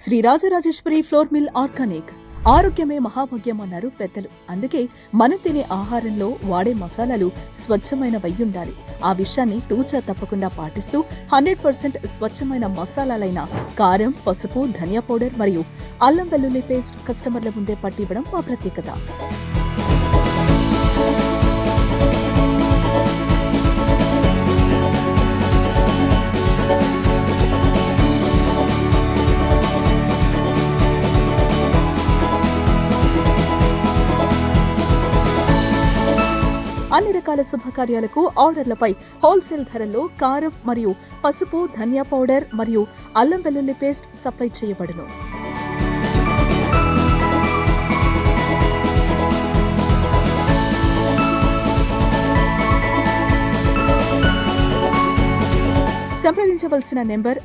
Shri Rajarajeshwari flour mill organic. ఆరోగ్యమే మహాభాగ్యం అన్నారు పెద్దలు. అందుకే మనం తినే ఆహారంలో వాడే మసాలాలు స్వచ్ఛమైనవయ్యుండాలి. ఆ విషయాన్ని తూచా తప్పకుండా పాటిస్తూ 100% స్వచ్ఛమైన మసాలాలైన కారం, పసుపు, ధనియా పౌడర్ మరియు అల్లం వెల్లుల్లి పేస్ట్ కస్టమర్ల ముందే పట్టివ్వడం మా ప్రత్యేకత. అన్ని రకాల శుభకార్యాలకు ఆర్డర్లపై హోల్సేల్ ధరల్లో కారం మరియు పసుపు, ధనియా పౌడర్ మరియు అల్లం వెల్లుల్లి పేస్ట్ సప్లై చేయబడును. సంప్రదించవలసిన నెంబర్